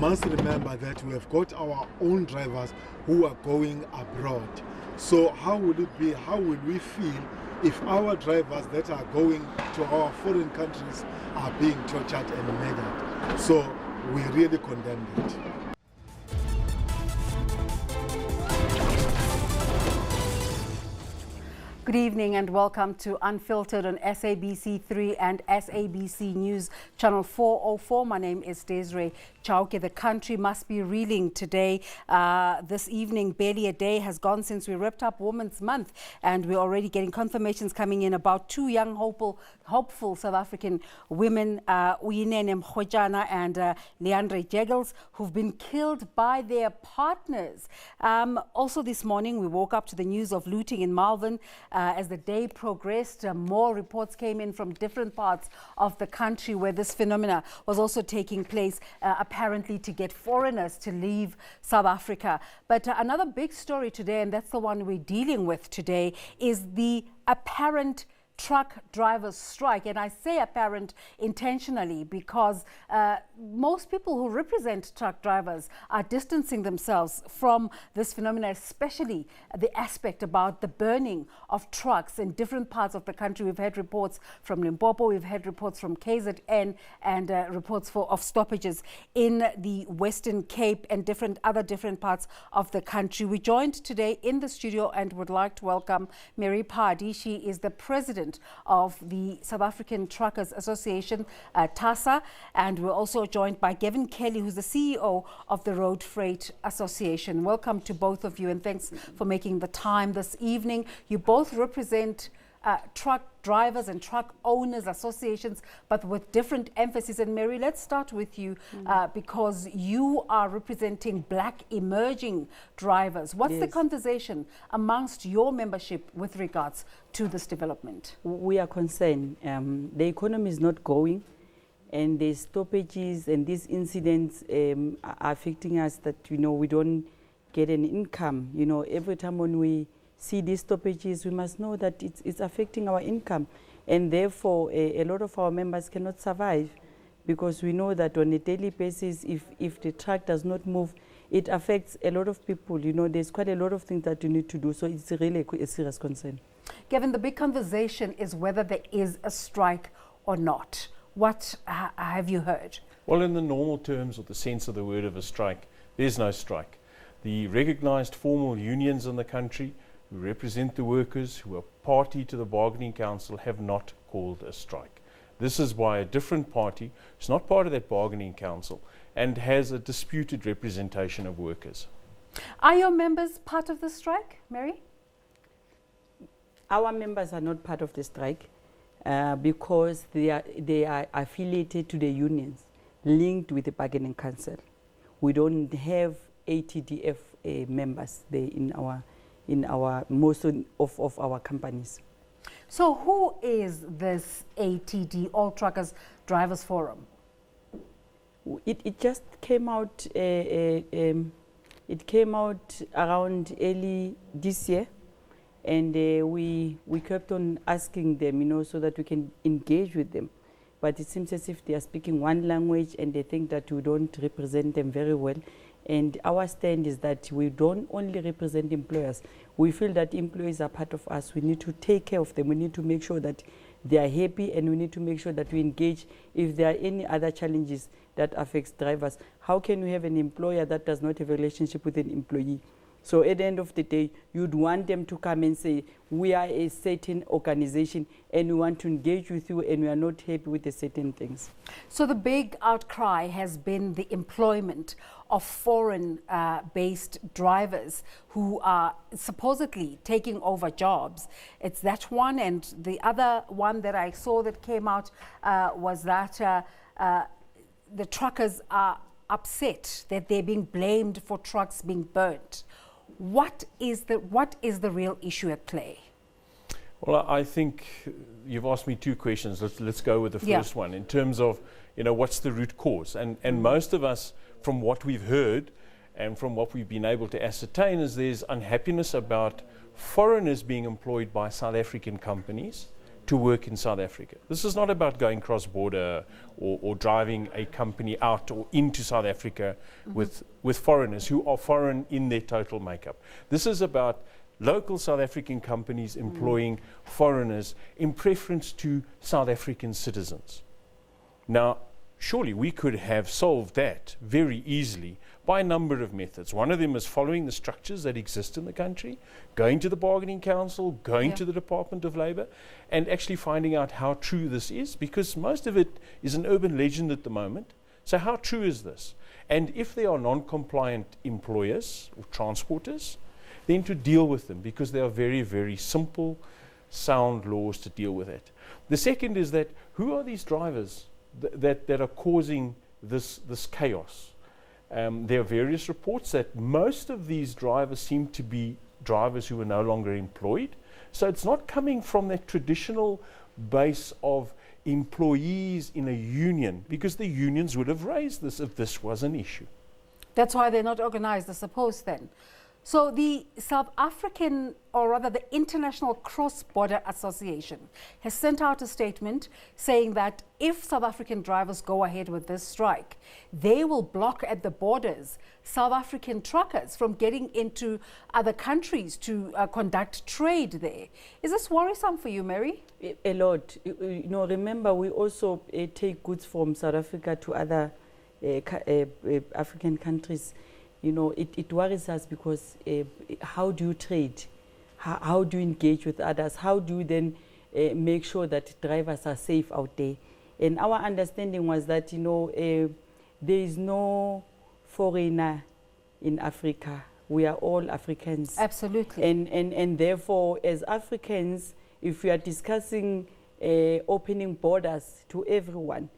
must remember that we have got our own drivers who are going abroad. So how will it be, how will we feel if our drivers that are going to our foreign countries are being tortured and murdered? So we really condemn it. Good evening and welcome to Unfiltered on SABC3 and SABC News Channel 404. My name is Desiree Chauke. The country must be reeling today. This evening, barely a day has gone since we wrapped up Women's Month, and we're already getting confirmations coming in about two young hopeful South African women, Uyinene Mrwetyana and Leighandre Jegels, who've been killed by their partners. Also this morning, we woke up to the news of looting in Malvern. As the day progressed, more reports came in from different parts of the country where this phenomena was also taking place, apparently to get foreigners to leave South Africa. But another big story today, and that's the one we're dealing with today, is the apparent truck drivers' strike. And I say apparent intentionally because most people who represent truck drivers are distancing themselves from this phenomenon, especially the aspect about the burning of trucks in different parts of the country. We've had reports from Limpopo, we've had reports from KZN, and reports of stoppages in the Western Cape and other different parts of the country. We're joined today in the studio and would like to welcome Mary Phadi. She is the president of the South African Truckers Association, TASA, and we're also joined by Gavin Kelly, who's the CEO of the Road Freight Association. Welcome to both of you, and thanks for making the time this evening. You both represent truck drivers and truck owners associations, but with different emphasis. And Mary, let's start with you because you are representing black emerging drivers. What's the conversation amongst your membership with regards to this development? We are concerned. The economy is not going, and the stoppages and these incidents are affecting us that, we don't get an income. Every time when we see these stoppages, we must know that it's affecting our income, and therefore a lot of our members cannot survive, because we know that on a daily basis, if the truck does not move, it affects a lot of people. There's quite a lot of things that you need to do, so it's really a serious concern. Gavin, the big conversation is whether there is a strike or not. What have you heard? Well, in the normal terms or the sense of the word of a strike, there's no strike. The recognized formal unions in the country who represent the workers, who are party to the bargaining council, have not called a strike. This is why a different party, who's not part of that bargaining council, and has a disputed representation of workers. Are your members part of the strike, Mary? Our members are not part of the strike because they are affiliated to the unions, linked with the bargaining council. We don't have ATDF members there in our most of our companies. So who is this ATD, All Truckers Drivers Forum? It just came out. It came out around early this year, and we kept on asking them, so that we can engage with them. But it seems as if they are speaking one language, and they think that we don't represent them very well. And our stand is that we don't only represent employers. We feel that employees are part of us. We need to take care of them. We need to make sure that they are happy, and we need to make sure that we engage if there are any other challenges that affects drivers. How can we have an employer that does not have a relationship with an employee? So at the end of the day, you'd want them to come and say, we are a certain organization and we want to engage with you, and we are not happy with the certain things. So the big outcry has been the employment of foreign-based drivers who are supposedly taking over jobs. It's that one, and the other one that I saw that came out was that the truckers are upset that they're being blamed for trucks being burnt. What is the real issue at play? Well, I think you've asked me two questions. Let's go with the first one in terms of, what's the root cause? And most of us, from what we've heard and from what we've been able to ascertain, is there's unhappiness about foreigners being employed by South African companies to work in South Africa. This is not about going cross-border or driving a company out or into South Africa with foreigners who are foreign in their total makeup. This is about local South African companies employing foreigners in preference to South African citizens. Now, surely we could have solved that very easily by a number of methods. One of them is following the structures that exist in the country, going to the bargaining council, going to the Department of Labour, and actually finding out how true this is, because most of it is an urban legend at the moment. So how true is this? And if there are non-compliant employers or transporters, then to deal with them, because there are very, very simple, sound laws to deal with it. The second is that who are these drivers that are causing this chaos? There are various reports that most of these drivers seem to be drivers who are no longer employed. So it's not coming from that traditional base of employees in a union, because the unions would have raised this if this was an issue. That's why they're not organized, I suppose, then. So the South African, or rather the International Cross-Border Association, has sent out a statement saying that if South African drivers go ahead with this strike, they will block at the borders South African truckers from getting into other countries to conduct trade there. Is this worrisome for you, Mary? A lot. You know, remember, we also take goods from South Africa to other African countries. You know, it worries us because how do you trade? How do you engage with others? How do you then make sure that drivers are safe out there? And our understanding was that, you know, there is no foreigner in Africa. We are all Africans. Absolutely. And therefore, as Africans, if we are discussing opening borders to everyone,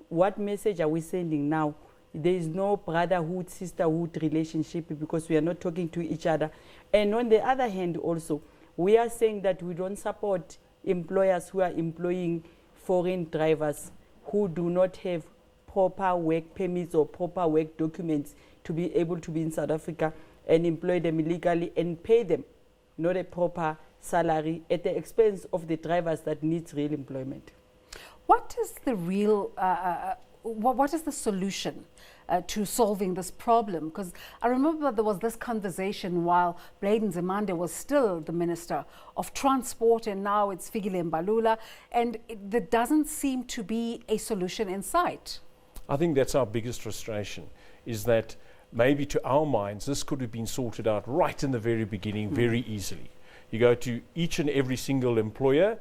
what message are we sending now? There is no brotherhood, sisterhood relationship, because we are not talking to each other. And on the other hand also, we are saying that we don't support employers who are employing foreign drivers who do not have proper work permits or proper work documents to be able to be in South Africa, and employ them illegally and pay them not a proper salary at the expense of the drivers that needs real employment. What is the real, what is the solution to solving this problem? Because I remember there was this conversation while Leighandre was still the Minister of Transport, and now it's Fikile Mbalula, and there doesn't seem to be a solution in sight. I think that's our biggest frustration, is that maybe to our minds this could have been sorted out right in the very beginning very easily. You go to each and every single employer,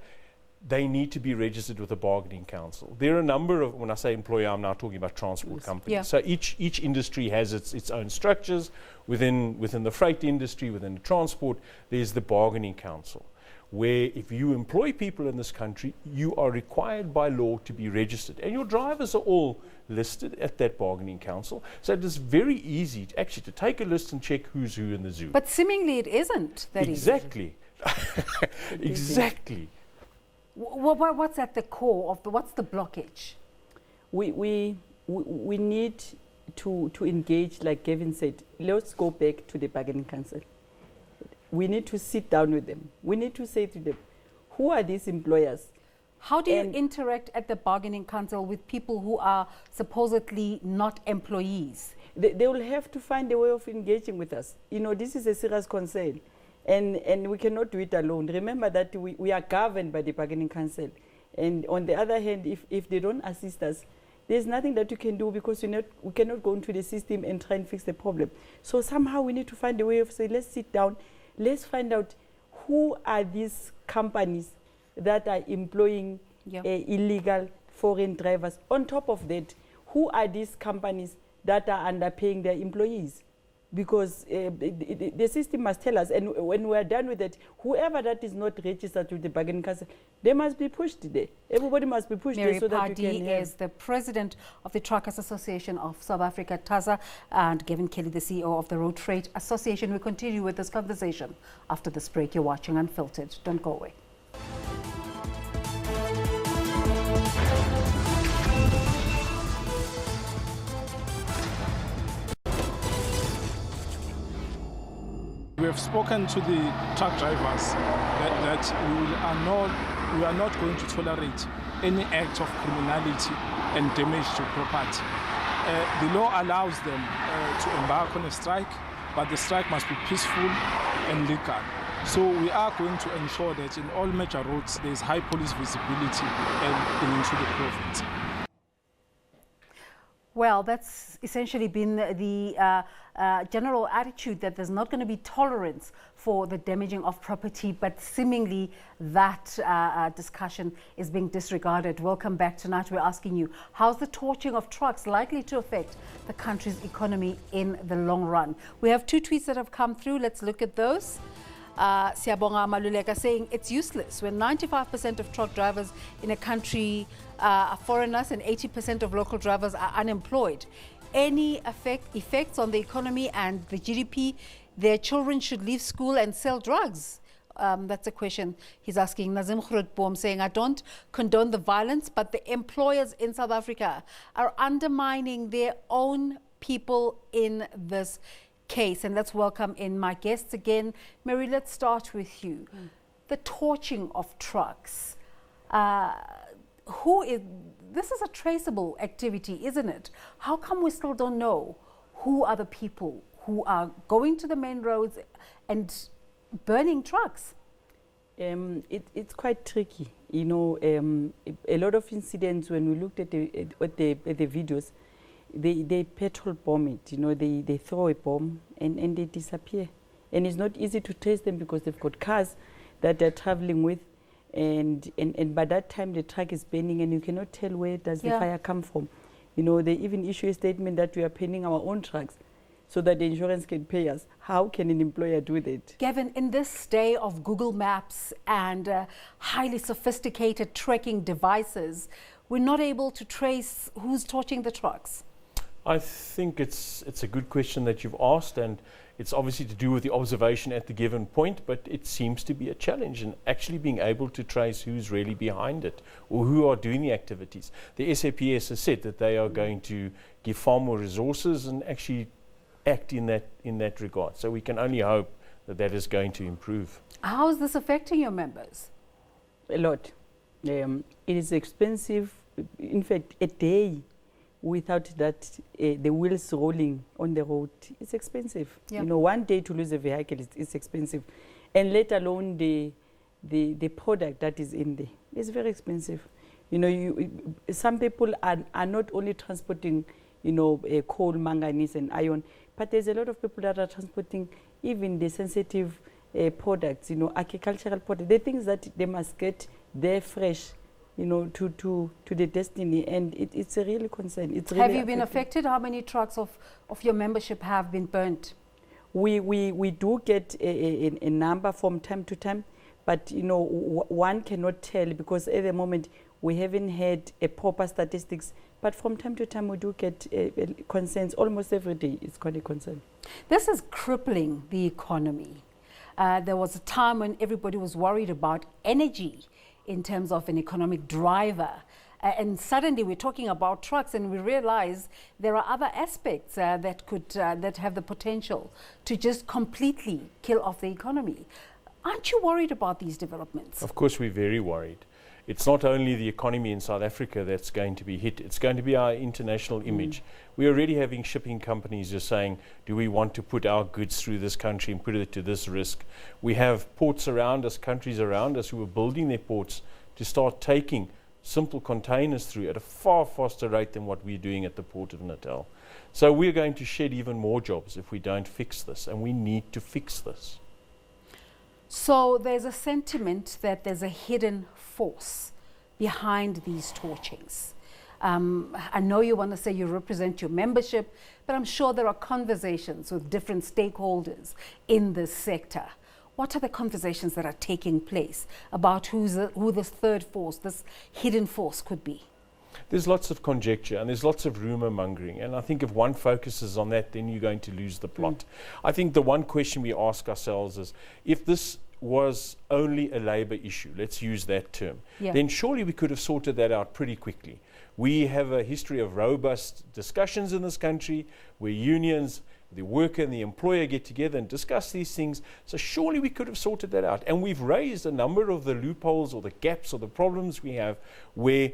they need to be registered with the bargaining council. There are a number of, when I say employer, I'm now talking about transport companies. Yeah. So each industry has its own structures. Within the freight industry, within the transport, there's the bargaining council, where if you employ people in this country, you are required by law to be registered. And your drivers are all listed at that bargaining council. So it is very easy to take a list and check who's who in the zoo. But seemingly it isn't that easy. Exactly. Exactly. What's at the core of what's the blockage? We need to engage, like Gavin said. Let's go back to the bargaining council. We need to sit down with them. We need to say to them, who are these employers? How do you interact at the bargaining council with people who are supposedly not employees? They will have to find a way of engaging with us. You know, this is a serious concern. And we cannot do it alone. Remember that we are governed by the bargaining council. And on the other hand, if they don't assist us, there's nothing that you can do, because we cannot go into the system and try and fix the problem. So somehow we need to find a way of saying, let's sit down, let's find out who are these companies that are employing illegal foreign drivers. On top of that, who are these companies that are underpaying their employees? Because the system must tell us, and when we're done with it, whoever that is not registered with the bargaining council, they must be pushed there. Everybody must be pushed Mary there so that we Phadi can is the president of the Truckers Association of South Africa, TASA, and Gavin Kelly, the CEO of the Road Freight Association. We continue with this conversation after this break. You're watching Unfiltered. Don't go away. We have spoken to the truck drivers that we will annul we are not going to tolerate any act of criminality and damage to property. The law allows them to embark on a strike, but the strike must be peaceful and legal. So we are going to ensure that in all major roads there is high police visibility and into the province. Well, that's essentially been the general attitude, that there's not going to be tolerance for the damaging of property, but seemingly that discussion is being disregarded. Welcome back. Tonight we're asking you, how's the torching of trucks likely to affect the country's economy in the long run? We have 2 tweets that have come through. Let's look at those. Siyabonga Maluleka saying it's useless when 95% of truck drivers in a country are foreigners and 80% of local drivers are unemployed. Any effects on the economy and the GDP, their children should leave school and sell drugs. That's a question he's asking. Nazim Mrwetyana saying, I don't condone the violence, but the employers in South Africa are undermining their own people in this case. And let's welcome in my guests again. Mary, let's start with you. The torching of trucks. This is a traceable activity, isn't it? How come we still don't know who are the people who are going to the main roads and burning trucks? It's quite tricky. You know, a lot of incidents, when we looked at the videos, they petrol bomb it, you know, they throw a bomb and they disappear. And it's not easy to trace them because they've got cars that they're traveling with, and by that time the truck is burning and you cannot tell where does the fire come from. You know, they even issue a statement that we are paying our own trucks so that the insurance can pay us. How can an employer do that? Gavin, in this day of Google Maps and highly sophisticated tracking devices, we're not able to trace who's torching the trucks. I think it's a good question that you've asked, and it's obviously to do with the observation at the given point, but it seems to be a challenge in actually being able to trace who's really behind it or who are doing the activities. The SAPS has said that they are going to give far more resources and actually act in that regard. So we can only hope that that is going to improve. How is this affecting your members? A lot. It is expensive. In fact, a day without that, the wheels rolling on the road, it's expensive. Yep. You know, one day to lose a vehicle is expensive. And let alone the product that is in there. It's very expensive. You know, some people are not only transporting, you know, coal, manganese and iron, but there's a lot of people that are transporting even the sensitive products, you know, agricultural products, the things that they must get there fresh, you know, to the destiny, and it's a real concern. It's really have you been affected? How many trucks of your membership have been burnt? We do get a number from time to time, but you know, one cannot tell because at the moment we haven't had a proper statistics. But from time to time we do get concerns. Almost every day it's quite a concern. This is crippling the economy. There was a time when everybody was worried about energy in terms of an economic driver. And suddenly we're talking about trucks and we realize there are other aspects that have the potential to just completely kill off the economy. Aren't you worried about these developments? Of course, we're very worried. It's not only the economy in South Africa that's going to be hit, it's going to be our international image. We're already having shipping companies just saying, do we want to put our goods through this country and put it to this risk? We have ports around us, countries around us who are building their ports to start taking simple containers through at a far faster rate than what we're doing at the Port of Natal. So we're going to shed even more jobs if we don't fix this, and we need to fix this. So there's a sentiment that there's a hidden force behind these torchings. I know you want to say you represent your membership, but I'm sure there are conversations with different stakeholders in this sector. What are the conversations that are taking place about who this third force, this hidden force could be? There's lots of conjecture and there's lots of rumor mongering, and I think if one focuses on that, then you're going to lose the plot. I think the one question we ask ourselves is, if this was only a labour issue, let's use that term, then surely we could have sorted that out pretty quickly. We have a history of robust discussions in this country where unions the worker and the employer get together and discuss these things. So surely we could have sorted that out. And we've raised a number of the loopholes or the gaps or the problems we have where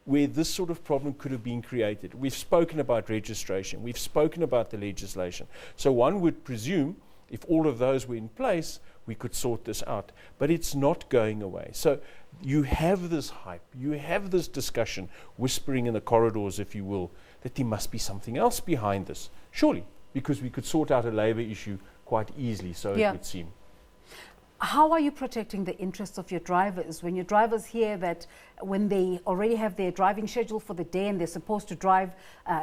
this sort of problem could have been created. We've spoken about registration. We've spoken about the legislation. So one would presume if all of those were in place, we could sort this out. But it's not going away. So you have this hype, you have this discussion, whispering in the corridors, if you will, that there must be something else behind this. Surely, because we could sort out a labour issue quite easily, so it would seem. How are you protecting the interests of your drivers when your drivers hear that when they already have their driving schedule for the day and they're supposed to drive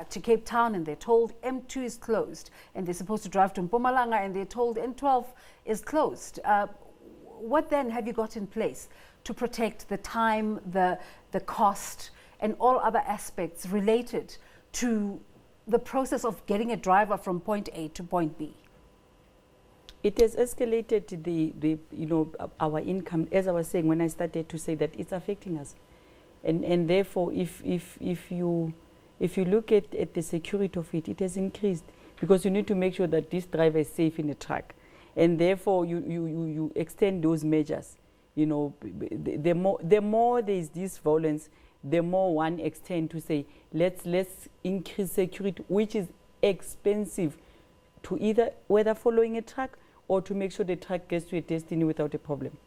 to Cape Town and they're told M2 is closed, and they're supposed to drive to Mpumalanga and they're told N12 is closed? What then have you got in place to protect the time, the cost, and all other aspects related to the process of getting a driver from point A to point B? It has escalated our income, as I was saying when I started to say that it's affecting us, and therefore if you look at the security of it, it has increased, because you need to make sure that this driver is safe in the truck, and therefore you extend those measures. The more there is this violence, the more one extend to say let's increase security, which is expensive, to either whether following a truck or to make sure the truck gets to a destiny without a problem.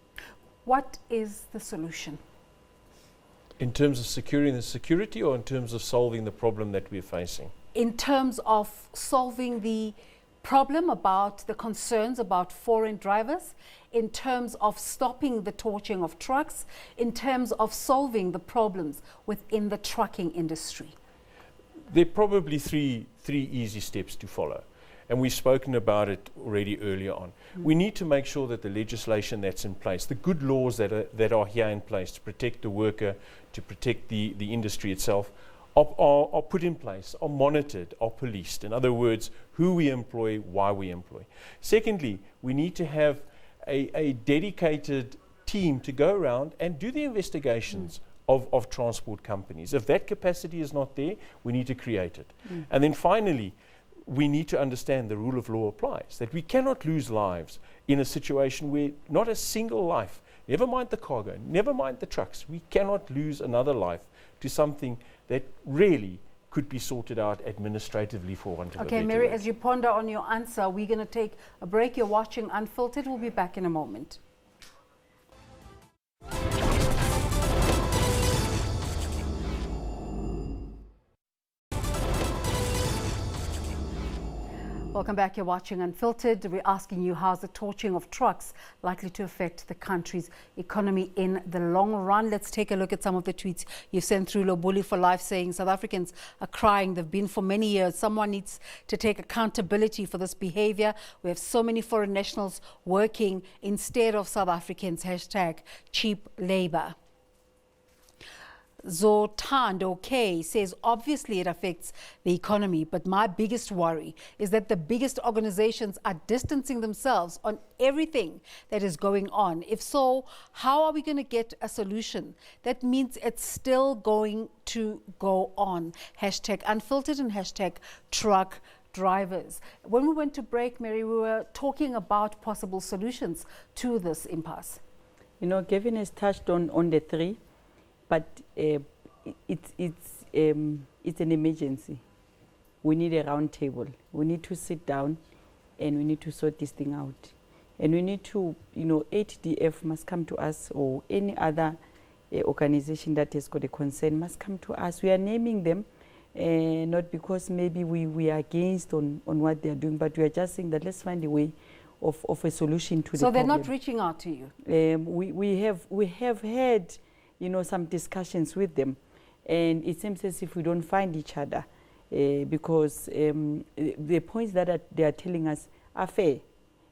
What is the solution? In terms of securing the security, or in terms of solving the problem that we're facing? In terms of solving the problem about the concerns about foreign drivers, in terms of stopping the torching of trucks, in terms of solving the problems within the trucking industry? There are probably three easy steps to follow. And we've spoken about it already earlier on. We need to make sure that the legislation that's in place, the good laws that are here in place to protect the worker, to protect the industry itself, are put in place, are monitored, are policed. In other words, who we employ, why we employ. Secondly, we need to have a dedicated team to go around and do the investigations of transport companies. If that capacity is not there, we need to create it. And then finally, we need to understand the rule of law applies, that we cannot lose lives in a situation where not a single life, never mind the cargo, never mind the trucks, we cannot lose another life to something that really could be sorted out administratively, for want of a better word. Mary, as you ponder on your answer, we're going to take a break. You're watching Unfiltered. We'll be back in a moment. Welcome back. You're watching Unfiltered. We're asking you, how's the torching of trucks likely to affect the country's economy in the long run? Let's take a look at some of the tweets you sent through. Lobuli for Life saying South Africans are crying. They've been for many years. Someone needs to take accountability for this behavior. We have so many foreign nationals working instead of South Africans. Hashtag cheap labor. Zotando K says, obviously it affects the economy, but my biggest worry is that the biggest organizations are distancing themselves on everything that is going on. If so, how are we going to get a solution? That means it's still going to go on. Hashtag Unfiltered and hashtag truck drivers. When we went to break, Mary, we were talking about possible solutions to this impasse. Gavin has touched on the three. But it's an emergency. We need a round table. We need to sit down and we need to sort this thing out. And we need to, HDF must come to us, or any other organization that has got a concern must come to us. We are naming them, not because maybe we are against on what they are doing, but we are just saying that let's find a way of a solution to the problem. So they're not reaching out to you? We have had some discussions with them, and it seems as if we don't find each other because the points that they are telling us are fair,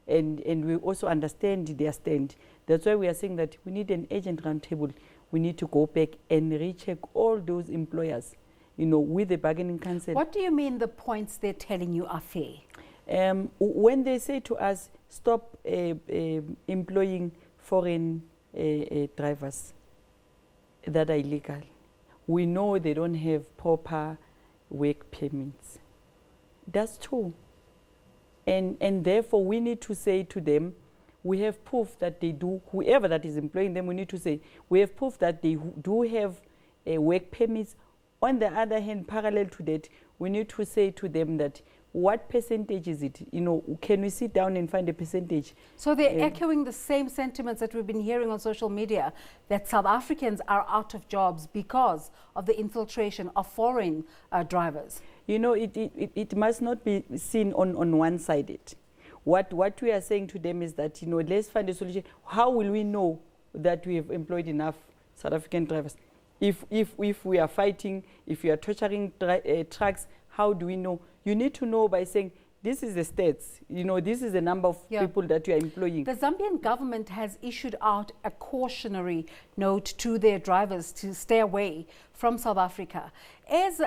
and we also understand their stand. That's why we are saying that we need an agent roundtable. We need to go back and recheck all those employers, with the bargaining council. What do you mean the points they're telling you are fair? When they say to us, stop employing foreign drivers that are illegal. We know they don't have proper work permits. That's true. And therefore, we need to say to them, we have proof that they do, whoever that is employing them, we need to say, we have proof that they do have work permits. On the other hand, parallel to that, we need to say to them that what percentage is it? You know, can we sit down and find a percentage? So they're echoing the same sentiments that we've been hearing on social media, that South Africans are out of jobs because of the infiltration of foreign drivers. You know, it must not be seen on one-sided. What we are saying to them is that, you know, let's find a solution. How will we know that we have employed enough South African drivers? If we are fighting, if we are torturing trucks, how do we know? You need to know by saying, this is the stats, you know, this is the number of people that you are employing. The Zambian government has issued out a cautionary note to their drivers to stay away from South Africa. As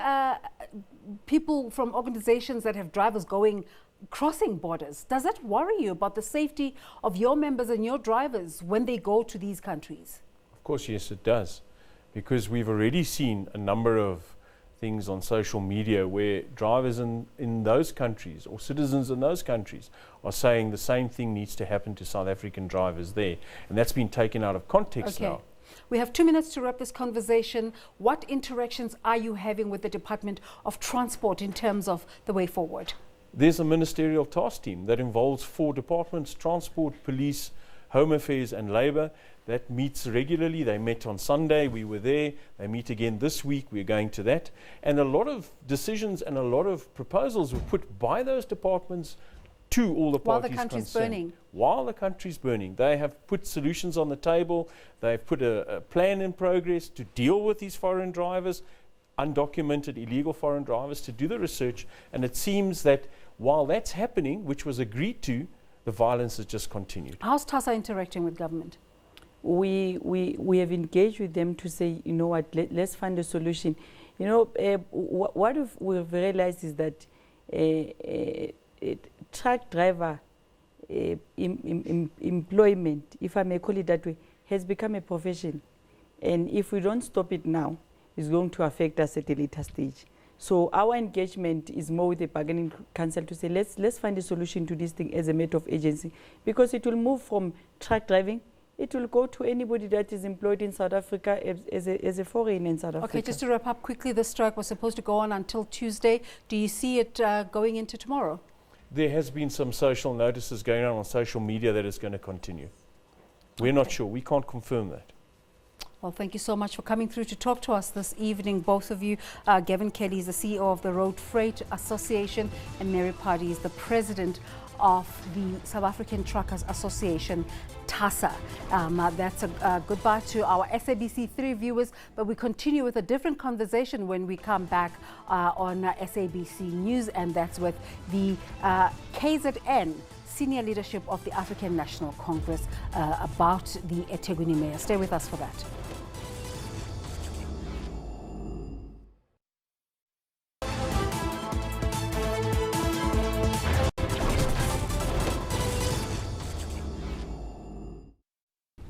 people from organizations that have drivers crossing borders, does that worry you about the safety of your members and your drivers when they go to these countries? Of course, yes, it does. Because we've already seen a number of things on social media where drivers in those countries or citizens in those countries are saying the same thing needs to happen to South African drivers there. And that's been taken out of context now. We have 2 minutes to wrap this conversation. What interactions are you having with the Department of Transport in terms of the way forward? There's a ministerial task team that involves 4 departments: transport, police, home affairs and labour, that meets regularly. They met on Sunday, we were there. They meet again this week, we're going to that. And a lot of decisions and a lot of proposals were put by those departments to all the parties concerned. While the country's burning. While the country's burning. They have put solutions on the table. They've put a plan in progress to deal with these foreign drivers, undocumented illegal foreign drivers, to do the research. And it seems that while that's happening, which was agreed to, the violence has just continued. How's TASA interacting with government? We have engaged with them to say, you know what, let's find a solution. You know, what we've realized is that truck driver employment, if I may call it that way, has become a profession. And if we don't stop it now, it's going to affect us at a later stage. So our engagement is more with the bargaining council to say, let's find a solution to this thing as a matter of agency, because it will move from truck driving. It will go to anybody that is employed in South Africa as a foreigner in South Africa. Okay, just to wrap up quickly, the strike was supposed to go on until Tuesday. Do you see it going into tomorrow? There has been some social notices going on social media that it's going to continue. We're not sure. We can't confirm that. Well, thank you so much for coming through to talk to us this evening, both of you. Gavin Kelly is the CEO of the Road Freight Association, and Mary Phadi is the president of the South African Truckers Association, TASA. That's a goodbye to our SABC3 viewers, but we continue with a different conversation when we come back on SABC News, and that's with the KZN senior leadership of the African National Congress about the eThekwini mayor. Stay with us for that.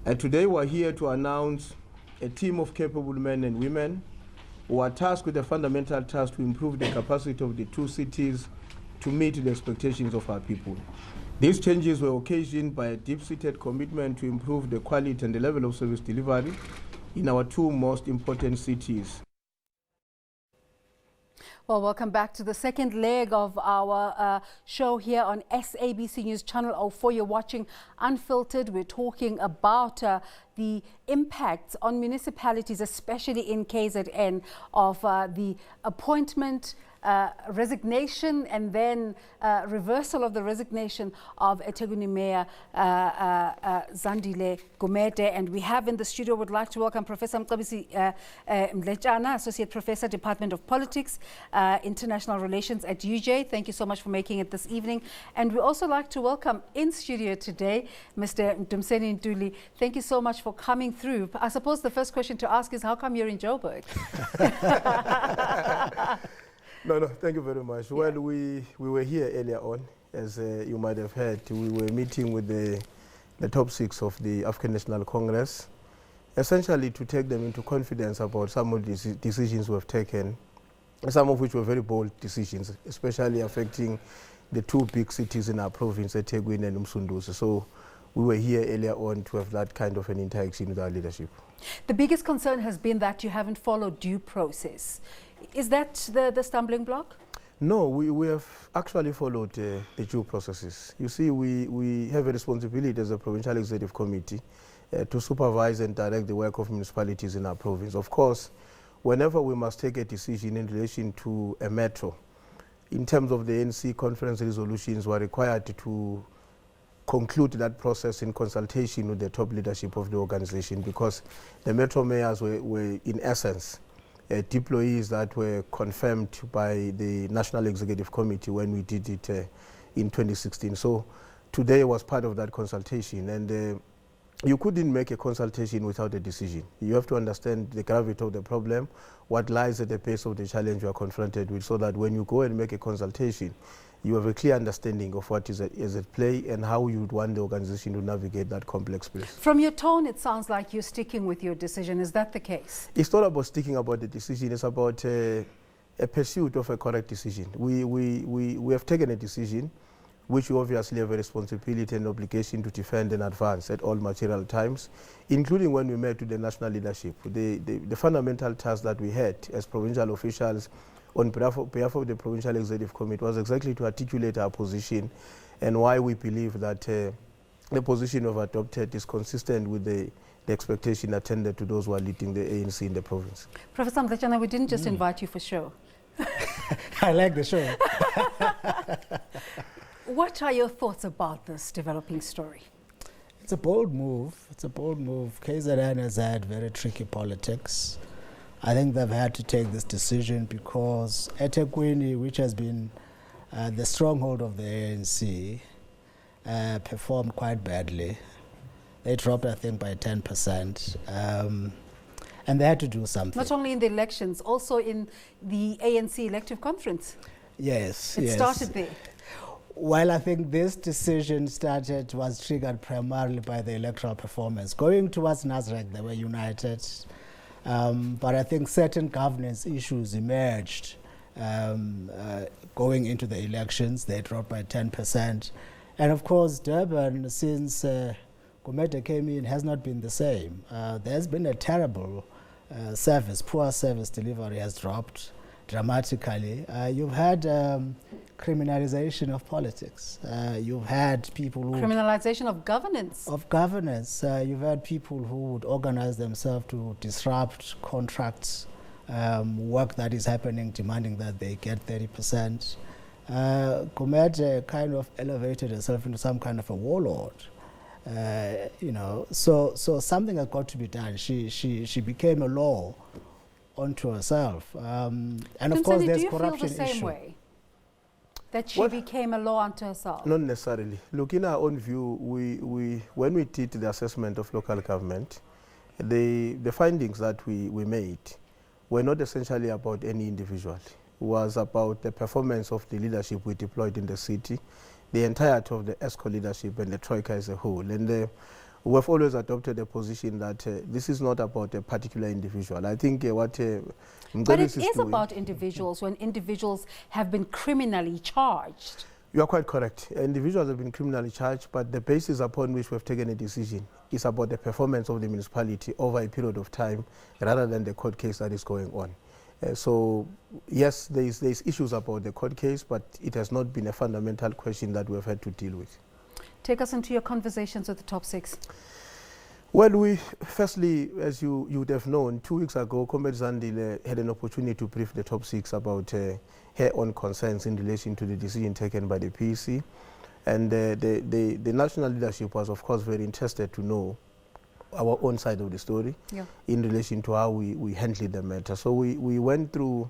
And today we're here to announce a team of capable men and women who are tasked with a fundamental task to improve the capacity of the 2 cities to meet the expectations of our people. These changes were occasioned by a deep-seated commitment to improve the quality and the level of service delivery in our 2 most important cities. Well, welcome back to the second leg of our show here on SABC News Channel 04. You're watching Unfiltered. We're talking about the impacts on municipalities, especially in KZN, of the appointment, resignation, and then reversal of the resignation of eThekwini Mayor Zandile Gumede. And we have in the studio, would like to welcome Professor Mrwetyana, Associate Professor, Department of Politics, International Relations at UJ. Thank you so much for making it this evening. And we also like to welcome in studio today, Mr. Mdumiseni Ntuli. Thank you so much for coming through. I suppose the first question to ask is, how come you're in Joburg? No, thank you very much. Yeah. Well, we were here earlier on, as you might have heard. We were meeting with the top 6 of the African National Congress, essentially to take them into confidence about some of the decisions we have taken, some of which were very bold decisions, especially affecting the two big cities in our province, eThekwini and Umsunduzi. So we were here earlier on to have that kind of an interaction with our leadership. The biggest concern has been that you haven't followed due process. Is that the stumbling block? No, we have actually followed the due processes. You see, we have a responsibility as a provincial executive committee to supervise and direct the work of municipalities in our province. Of course, whenever we must take a decision in relation to a metro, in terms of the ANC conference resolutions, we're required to conclude that process in consultation with the top leadership of the organization, because the metro mayors were in essence deployees that were confirmed by the National Executive Committee when we did it in 2016. So today was part of that consultation, and you couldn't make a consultation without a decision. You have to understand the gravity of the problem, what lies at the base of the challenge you are confronted with, so that when you go and make a consultation, you have a clear understanding of what is at play and how you would want the organization to navigate that complex space. From your tone, it sounds like you're sticking with your decision. Is that the case? It's not about sticking about the decision. It's about a pursuit of a correct decision. We have taken a decision which we obviously have a responsibility and obligation to defend and advance at all material times, including when we met with the national leadership. The fundamental task that we had as provincial officials on behalf of the Provincial Executive Committee was exactly to articulate our position and why we believe that the position we've adopted is consistent with the expectation attended to those who are leading the ANC in the province. Professor Mrwetyana, we didn't just invite you for show. I like the show. What are your thoughts about this developing story? It's a bold move. It's a bold move. KZN has had very tricky politics. I think they've had to take this decision because eThekwini, which has been the stronghold of the ANC, performed quite badly. They dropped, I think, by 10%. And they had to do something. Not only in the elections, also in the ANC elective conference. Yes, It started there. Well, I think this decision was triggered primarily by the electoral performance. Going towards Nasrec, they were united. But I think certain governance issues emerged going into the elections. They dropped by 10%. And of course, Durban, since Gumede came in, has not been the same. There's been a terrible poor service delivery has dropped dramatically. You've had criminalization of politics. You've had people who... Criminalization of governance. Of governance. You've had people who would organize themselves to disrupt contracts, work that is happening, demanding that they get 30%. Gumede kind of elevated herself into some kind of a warlord. So something has got to be done. She became a law onto herself. And of course there's corruption issue. Do you feel the same way? That she became a law unto herself? Not necessarily. Look, in our own view, when we did the assessment of local government, the findings that we made were not essentially about any individual. It was about the performance of the leadership we deployed in the city, the entirety of the ESCO leadership and the Troika as a whole. And we've always adopted a position that this is not about a particular individual. I think what but it is about individuals when individuals have been criminally charged. You are quite correct. Individuals have been criminally charged, but the basis upon which we have taken a decision is about the performance of the municipality over a period of time rather than the court case that is going on. So yes, there is issues about the court case, but it has not been a fundamental question that we have had to deal with. Take us into your conversations with the top six. Well, firstly, as you would have known, 2 weeks ago, Comrade Zandile had an opportunity to brief the top six about her own concerns in relation to the decision taken by the PEC. And the national leadership was, of course, very interested to know our own side of the story in relation to how we handled the matter. So we went through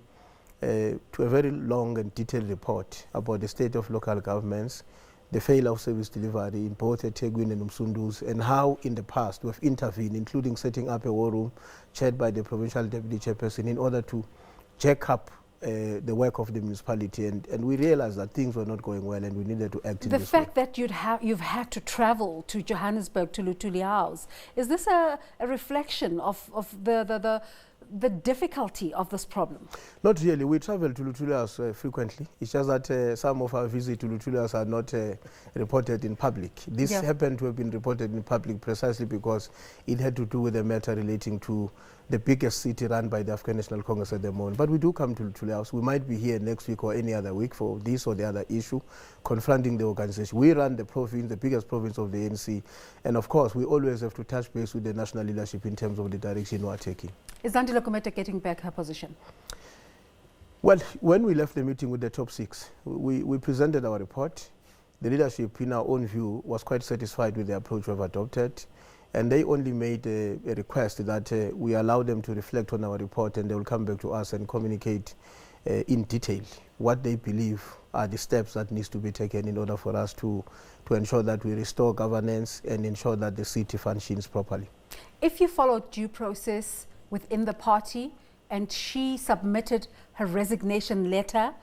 to a very long and detailed report about the state of local governments, the failure of service delivery in both eThekwini and Umsunduzi, and how in the past we have intervened, including setting up a war room chaired by the provincial deputy chairperson in order to jack up the work of the municipality, and we realized that things were not going well and we needed to act in this way. The fact that you've had to travel to Johannesburg, to Lutuli House, is this a reflection of the difficulty of this problem? Not really. We travel to Lutulias frequently. It's just that some of our visits to Lutulias are not reported in public. This happened to have been reported in public precisely because it had to do with a matter relating to the biggest city run by the African National Congress at the moment. But we do come to Lutulias. We might be here next week or any other week for this or the other issue confronting the organization. We run the province, the biggest province of the ANC, and of course we always have to touch base with the national leadership in terms of the direction we are taking. Is Zandile Gumede getting back her position? Well, when we left the meeting with the top 6, we presented our report. The leadership, in our own view, was quite satisfied with the approach we've adopted, and they only made a request that we allow them to reflect on our report, and they will come back to us and communicate in detail what they believe are the steps that needs to be taken in order for us to ensure that we restore governance and ensure that the city functions properly. If you follow due process within the party and she submitted her resignation letter,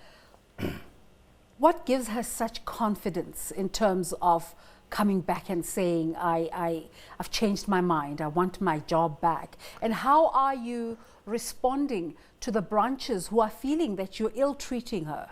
what gives her such confidence in terms of coming back and saying, I've changed my mind, I want my job back? And how are you responding to the branches who are feeling that you're ill-treating her?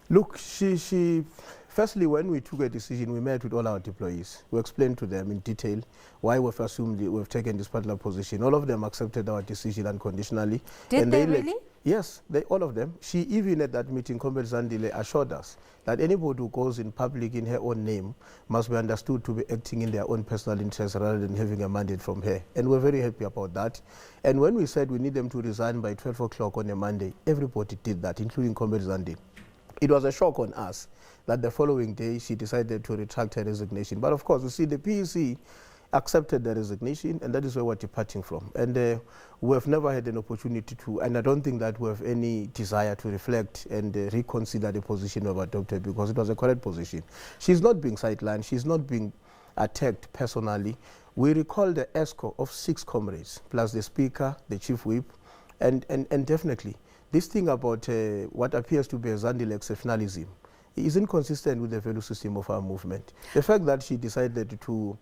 Look, firstly, when we took a decision, we met with all our employees. We explained to them in detail why we've assumed we've taken this particular position. All of them accepted our decision unconditionally. Did they really? Yes, all of them. She even at that meeting, Comrade Zandile assured us that anybody who goes in public in her own name must be understood to be acting in their own personal interest rather than having a mandate from her. And we're very happy about that. And when we said we need them to resign by 12 o'clock on a Monday, everybody did that, including Comrade Zandile. It was a shock on us that the following day she decided to retract her resignation. But of course, you see, the PEC accepted the resignation, and that is where we're departing from. And we have never had an opportunity to, and I don't think that we have any desire to reflect and reconsider the position we've adopted, because it was a correct position. She's not being sidelined, she's not being attacked personally. We recall the ESCO of 6 comrades, plus the Speaker, the Chief Whip, and definitely this thing about what appears to be a Zandile exceptionalism is inconsistent with the value system of our movement. The fact that she decided to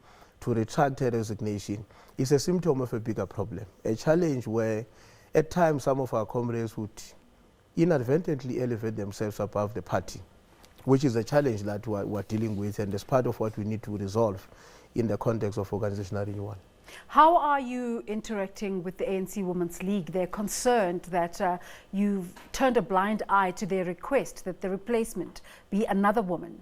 retract her resignation is a symptom of a bigger problem, a challenge where at times some of our comrades would inadvertently elevate themselves above the party, which is a challenge that we're dealing with, and as part of what we need to resolve in the context of organizational renewal. How are you interacting with the ANC Women's League? They're concerned that you've turned a blind eye to their request that the replacement be another woman.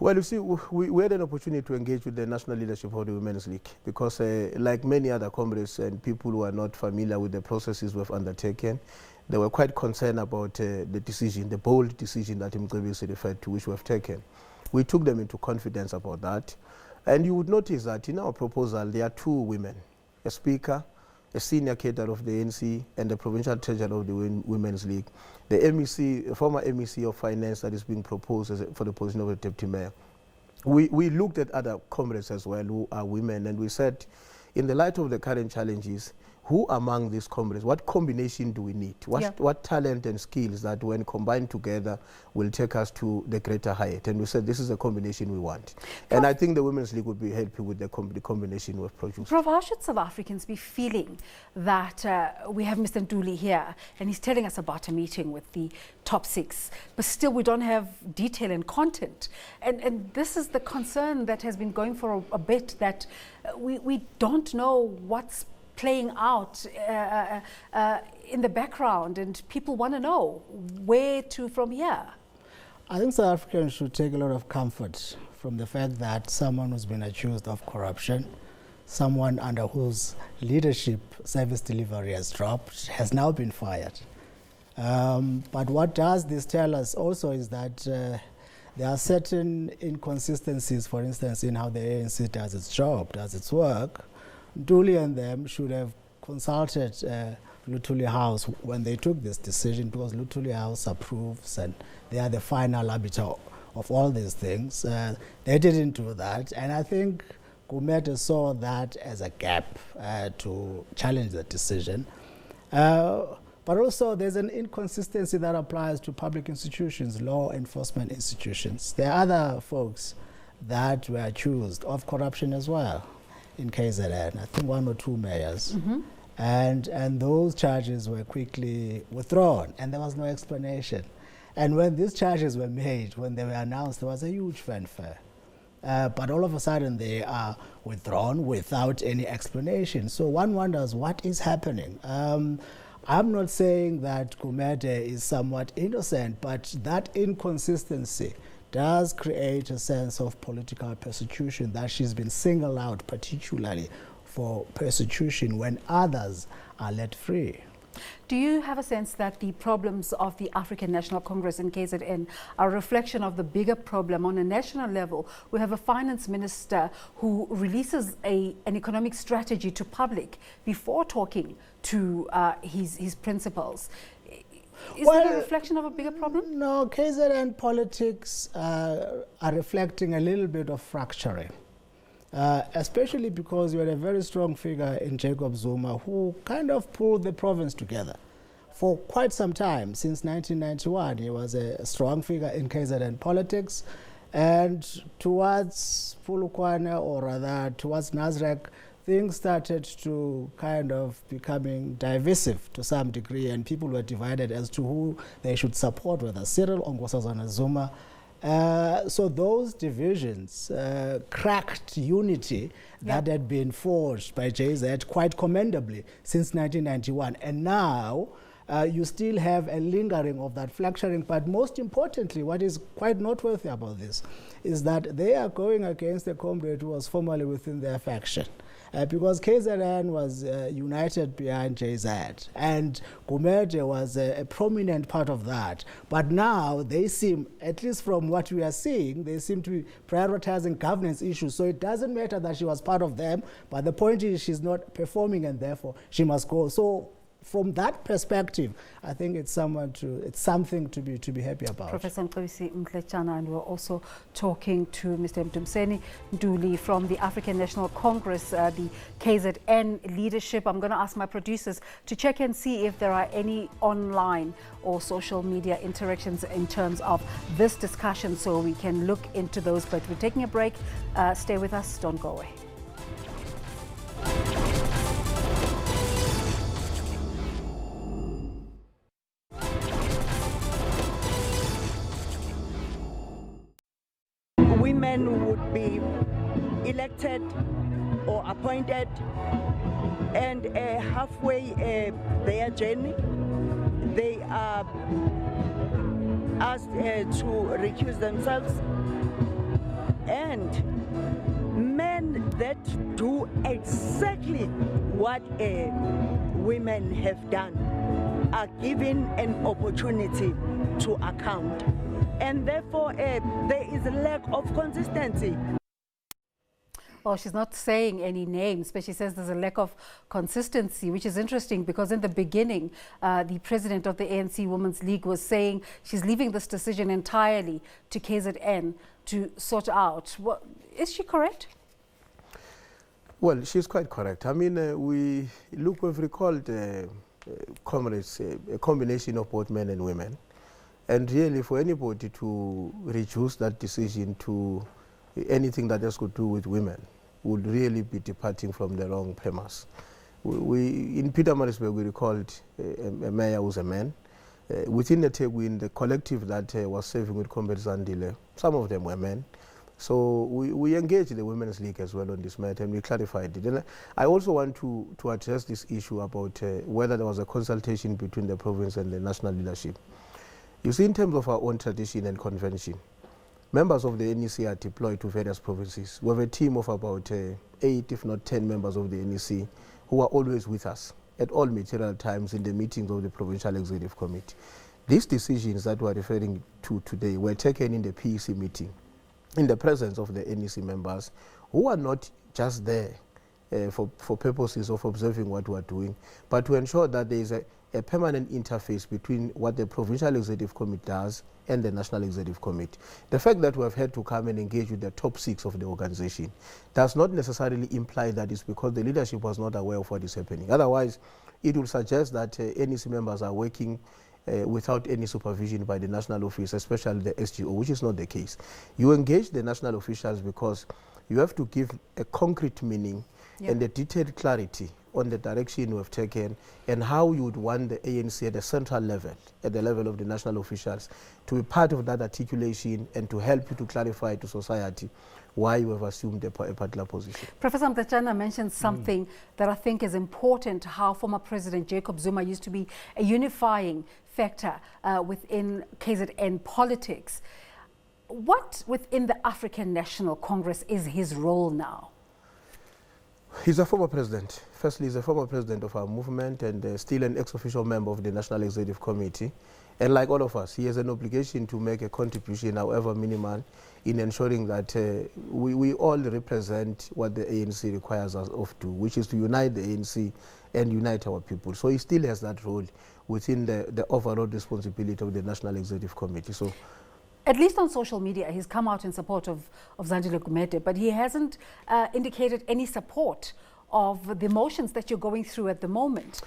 Well, you see, we had an opportunity to engage with the national leadership of the Women's League because like many other comrades and people who are not familiar with the processes we've undertaken, they were quite concerned about the decision, the bold decision that Mrwetyana referred to, which we have taken. We took them into confidence about that. And you would notice that in our proposal, there are 2 women, a Speaker, a senior cadre of the ANC, and the provincial treasurer of the Women's League. The MEC, former MEC of Finance that is being proposed for the position of the Deputy Mayor. We looked at other comrades as well who are women, and we said, in the light of the current challenges, who among these comrades, what combination do we need? What talent and skills that when combined together will take us to the greater height? And we said this is the combination we want. And I think the Women's League would be happy with the combination we've produced. Prof, how should South Africans be feeling that we have Mr. Ntuli here and he's telling us about a meeting with the top 6, but still we don't have detail and content? And this is the concern that has been going for a bit, that we don't know what's playing out in the background, and people want to know where to from here. I think South Africans should take a lot of comfort from the fact that someone who's been accused of corruption, someone under whose leadership service delivery has dropped, has now been fired. But what does this tell us also is that there are certain inconsistencies, for instance, in how the ANC does its job, does its work. Ntuli and them should have consulted Luthuli House when they took this decision, because Luthuli House approves and they are the final arbiter of all these things. They didn't do that, and I think Gumede saw that as a gap to challenge the decision. But also there's an inconsistency that applies to public institutions, law enforcement institutions. There are other folks that were accused of corruption as well in KZN, I think 1 or 2 mayors. And those charges were quickly withdrawn, and there was no explanation. And when these charges were made, when they were announced, there was a huge fanfare. But all of a sudden they are withdrawn without any explanation. So one wonders what is happening. I'm not saying that Gumede is somewhat innocent, but that inconsistency does create a sense of political persecution, that she's been singled out particularly for persecution when others are let free. Do you have a sense that the problems of the African National Congress in KZN are a reflection of the bigger problem on a national level? We have a finance minister who releases an economic strategy to public before talking to his principals. Is that a reflection of a bigger problem? No, KZN politics are reflecting a little bit of fracturing. Especially because you had a very strong figure in Jacob Zuma who kind of pulled the province together for quite some time. Since 1991, he was a strong figure in KZN politics. And towards Polokwane, or rather towards Nasrec, things started to kind of becoming divisive to some degree, and people were divided as to who they should support, whether Cyril or Nkosazana Zuma. So those divisions cracked unity that had been forged by JZ quite commendably since 1991. And now you still have a lingering of that fracturing. But most importantly, what is quite noteworthy about this is that they are going against a comrade who was formerly within their faction. Because KZN was united behind JZ, and Gumede was a prominent part of that. But now they seem, at least from what we are seeing, they seem to be prioritizing governance issues. So it doesn't matter that she was part of them, but the point is she's not performing and therefore she must go. So from that perspective, I think it's something to be happy about. Professor Mrwetyana, and we're also talking to Mr. Mdumiseni Nduli from the African National Congress, the KZN leadership. I'm going to ask my producers to check and see if there are any online or social media interactions in terms of this discussion, so we can look into those. But we're taking a break. Stay with us. Don't go away. Women would be elected or appointed, and halfway their journey, they are asked to recuse themselves. And men that do exactly what women have done are given an opportunity to account. And therefore, there is a lack of consistency. Well, she's not saying any names, but she says there's a lack of consistency, which is interesting because in the beginning, the president of the ANC Women's League was saying she's leaving this decision entirely to KZN to sort out. Well, is she correct? Well, she's quite correct. I mean, we've recalled comrades, a combination of both men and women. And really, for anybody to reduce that decision to anything that has to do with women would really be departing from the wrong premise. In Pietermaritzburg, we recalled a mayor who's a man. Within the Teguin, the collective that was serving with Comrade Zandile, some of them were men. So we engaged the Women's League as well on this matter, and we clarified it. And I also want to address this issue about whether there was a consultation between the province and the national leadership. You see, in terms of our own tradition and convention, members of the NEC are deployed to various provinces. We have a team of about 8, if not 10 members of the NEC who are always with us at all material times in the meetings of the Provincial Executive Committee. These decisions that we're referring to today were taken in the PEC meeting in the presence of the NEC members who are not just there for purposes of observing what we're doing, but to ensure that there is a permanent interface between what the Provincial Executive Committee does and the National Executive Committee. The fact that we have had to come and engage with the top 6 of the organization does not necessarily imply that it's because the leadership was not aware of what is happening. Otherwise, it will suggest that NEC members are working without any supervision by the national office, especially the SGO, which is not the case. You engage the national officials because you have to give a concrete meaning and a detailed clarity on the direction we've taken and how you would want the ANC at the central level, at the level of the national officials, to be part of that articulation and to help you to clarify to society why you have assumed a particular position. Professor Mrwetyana mentioned something that I think is important, how former President Jacob Zuma used to be a unifying factor within KZN politics. What within the African National Congress is his role now? He's a former president. Firstly, he's a former president of our movement and still an ex-official member of the National Executive Committee. And like all of us, he has an obligation to make a contribution, however minimal, in ensuring that we all represent what the ANC requires us of to, which is to unite the ANC and unite our people. So he still has that role within the overall responsibility of the National Executive Committee. So, at least on social media, he's come out in support of Zandile Gumede, but he hasn't indicated any support of the motions that you're going through at the moment.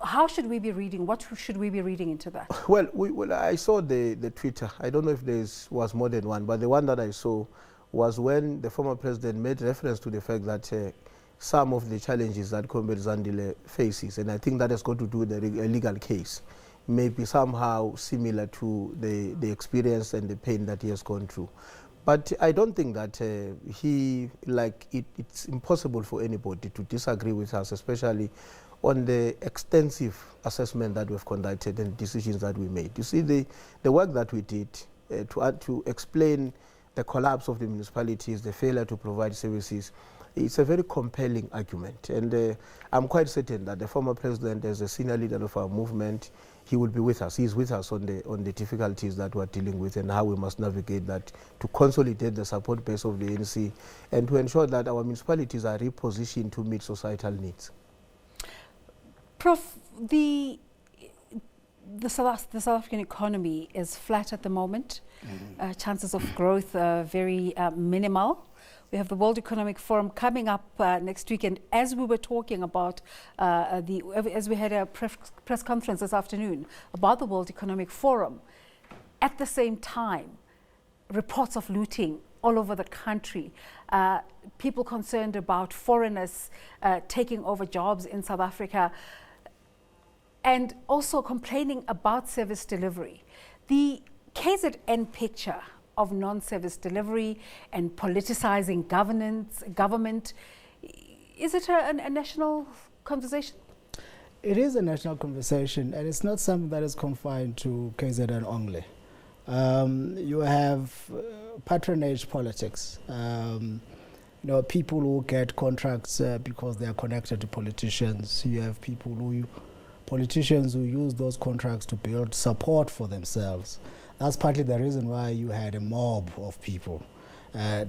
How should we be reading? What should we be reading into that? Well, I saw the Twitter. I don't know if there was more than one, but the one that I saw was when the former president made reference to the fact that some of the challenges that Comrade Zandile faces, and I think that has got to do with the legal case, may be somehow similar to the experience and the pain that he has gone through. But I don't think that it's impossible for anybody to disagree with us, especially on the extensive assessment that we've conducted and decisions that we made. You see, the work that we did to explain the collapse of the municipalities, the failure to provide services, it's a very compelling argument. And I'm quite certain that the former president, as a senior leader of our movement, he will be with us. He's with us on the difficulties that we're dealing with and how we must navigate that to consolidate the support base of the ANC and to ensure that our municipalities are repositioned to meet societal needs. Prof, the South African economy is flat at the moment. Chances of growth are very minimal. We have the World Economic Forum coming up next week, and as we were talking about as we had a press conference this afternoon about the World Economic Forum, at the same time, reports of looting all over the country, people concerned about foreigners taking over jobs in South Africa, and also complaining about service delivery. The KZN picture of non-service delivery and politicizing government, is it a national conversation? It is a national conversation, and it's not something that is confined to KZN only. You have patronage politics. People who get contracts because they are connected to politicians. You have politicians who use those contracts to build support for themselves. That's partly the reason why you had a mob of people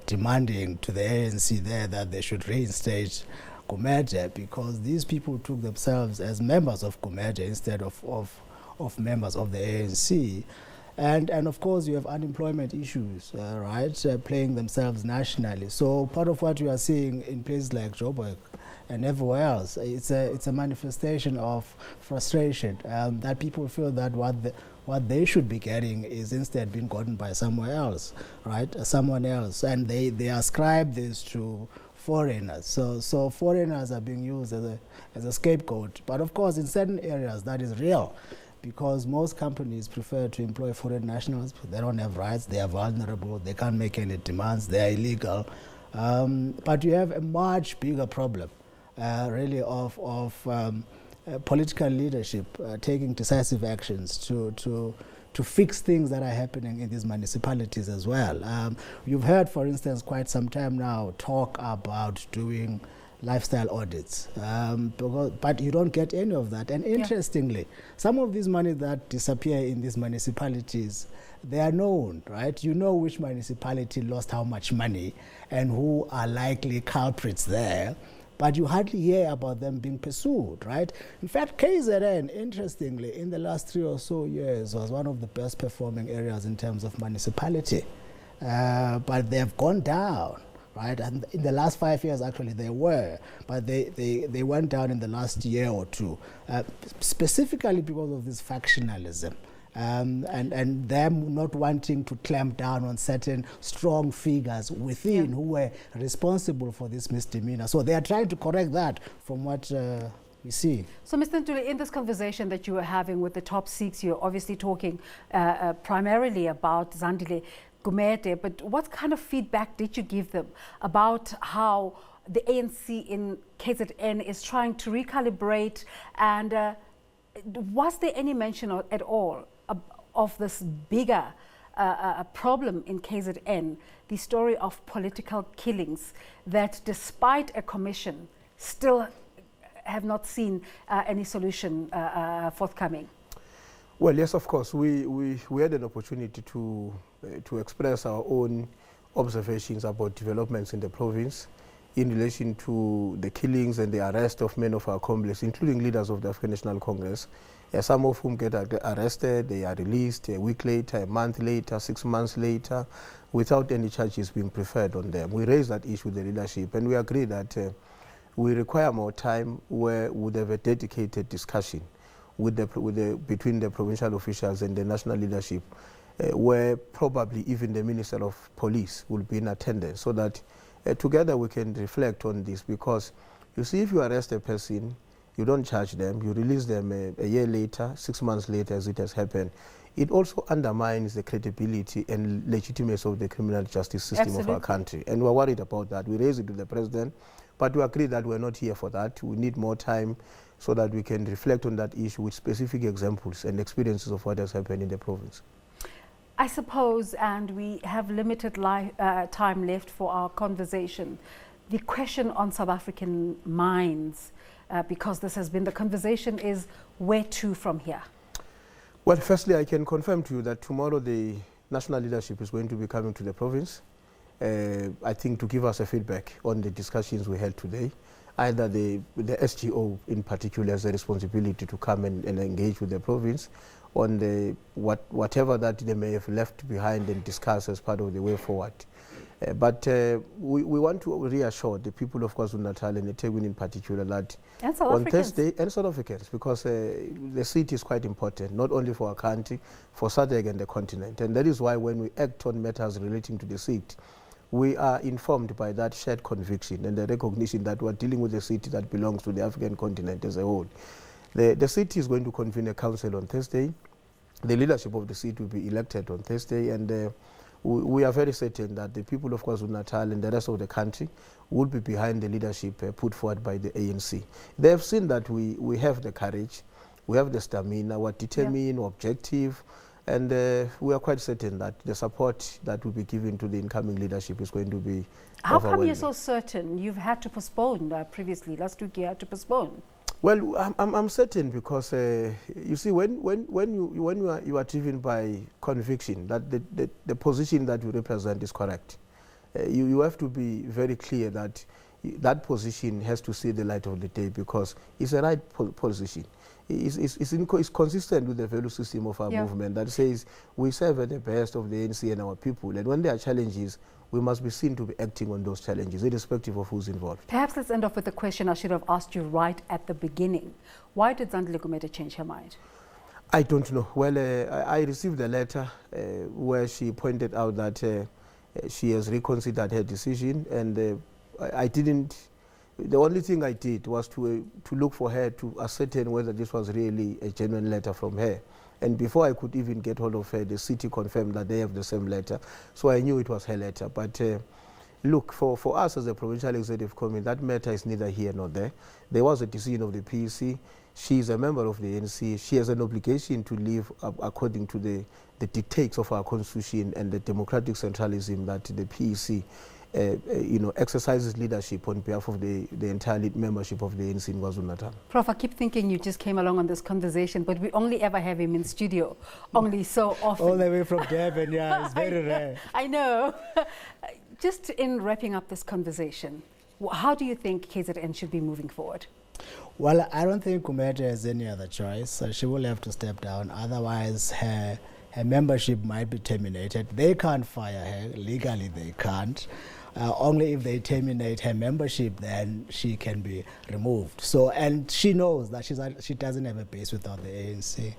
demanding to the ANC there that they should reinstate Gumede, because these people took themselves as members of Gumede instead of members of the ANC. And of course you have unemployment issues, playing themselves nationally. So part of what you are seeing in places like Joburg and everywhere else, it's a manifestation of frustration, that people feel that what they should be getting is instead being gotten by someone else, and they ascribe this to foreigners. So foreigners are being used as a scapegoat. But of course, in certain areas, that is real, because most companies prefer to employ foreign nationals. They don't have rights, they are vulnerable, they can't make any demands, they are illegal. But you have a much bigger problem, really, of political leadership taking decisive actions to fix things that are happening in these municipalities as well. You've heard, for instance, quite some time now talk about doing lifestyle audits, but you don't get any of that. And interestingly, some of these money that disappear in these municipalities, they are known, right? You know which municipality lost how much money and who are likely culprits there, but you hardly hear about them being pursued, right? In fact, KZN, interestingly, in the last 3 or so years, was one of the best performing areas in terms of municipality, but they have gone down. Right, and in the last 5 years, actually, they were, but they went down in the last year or two, specifically because of this factionalism and them not wanting to clamp down on certain strong figures within who were responsible for this misdemeanor. So they are trying to correct that from what we see. So, Mr. Ntuli, in this conversation that you were having with the top six, you're obviously talking primarily about Zandile Gumede, but what kind of feedback did you give them about how the ANC in KZN is trying to recalibrate, and was there any mention at all of this bigger problem in KZN, the story of political killings that despite a commission still have not seen any solution forthcoming? Well, yes, of course. We had an opportunity to express our own observations about developments in the province in relation to the killings and the arrest of many of our comrades, including leaders of the African National Congress. Some of whom get arrested, they are released a week later, a month later, 6 months later, without any charges being preferred on them. We raised that issue with the leadership, and we agreed that we require more time where we would have a dedicated discussion between the provincial officials and the national leadership, where probably even the Minister of Police will be in attendance, so that together we can reflect on this. Because you see, if you arrest a person, you don't charge them, you release them a year later, 6 months later, as it has happened, it also undermines the credibility and legitimacy of the criminal justice system of our country. And we're worried about that. We raised it to the president, but we agree that we're not here for that. We need more time so that we can reflect on that issue with specific examples and experiences of what has happened in the province. I suppose, and we have limited time left for our conversation, the question on South African minds, because this has been the conversation, is where to from here? Well, firstly, I can confirm to you that tomorrow the national leadership is going to be coming to the province, I think, to give us a feedback on the discussions we had today. Either the SGO in particular has a responsibility to come and engage with the province on whatever that they may have left behind and discuss as part of the way forward. But we want to reassure the people of KwaZulu-Natal and eThekwini in particular that on Thursday, and South Africans, because the seat is quite important, not only for our country, for SADC and the continent. And that is why when we act on matters relating to the seat, we are informed by that shared conviction and the recognition that we're dealing with a city that belongs to the African continent as a whole. The city is going to convene a council on Thursday. The leadership of the city will be elected on Thursday, and we are very certain that the people of KwaZulu-Natal and the rest of the country will be behind the leadership put forward by the ANC. They have seen that we have the courage, we have the stamina, we're determined, we're objective, and we are quite certain that the support that will be given to the incoming leadership is going to be How come you're so certain? You've had to postpone previously. Last week you had to postpone. Well, I'm certain because you see, when you are driven by conviction that the position that you represent is correct, you have to be very clear that that position has to see the light of the day, because it's a right position. It's consistent with the value system of our movement that says we serve at the best of the ANC and our people, and when there are challenges, we must be seen to be acting on those challenges, irrespective of who's involved. Perhaps let's end off with a question I should have asked you right at the beginning. Why did Zandile Gumede change her mind? I don't know. Well, I received a letter where she pointed out that she has reconsidered her decision, and I didn't. The only thing I did was to look for her to ascertain whether this was really a genuine letter from her. And before I could even get hold of her, the city confirmed that they have the same letter. So I knew it was her letter. But look, for us as a provincial executive committee, that matter is neither here nor there. There was a decision of the PEC. She is a member of the ANC. She has an obligation to live according to the dictates of our constitution and the democratic centralism that the PEC exercises leadership on behalf of the entire membership of the ANC in KwaZulu-Natal. Prof, I keep thinking you just came along on this conversation, but we only ever have him in studio, only so often. All the way from Durban, yeah, it's very rare. I know. Just in wrapping up this conversation, how do you think KZN should be moving forward? Well, I don't think Gumede has any other choice. So she will have to step down. Otherwise, her membership might be terminated. They can't fire her. Legally, they can't. Only if they terminate her membership, then she can be removed. So, and she knows that she doesn't have a base without the ANC.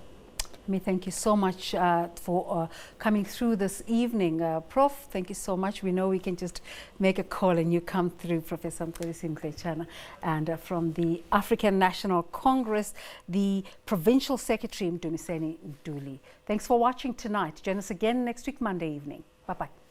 Me, thank you so much for coming through this evening. Prof, thank you so much. We know we can just make a call and you come through, Professor Mrwetyana. And from the African National Congress, the Provincial Secretary, Mdumiseni Nduli. Thanks for watching tonight. Join us again next week, Monday evening. Bye-bye.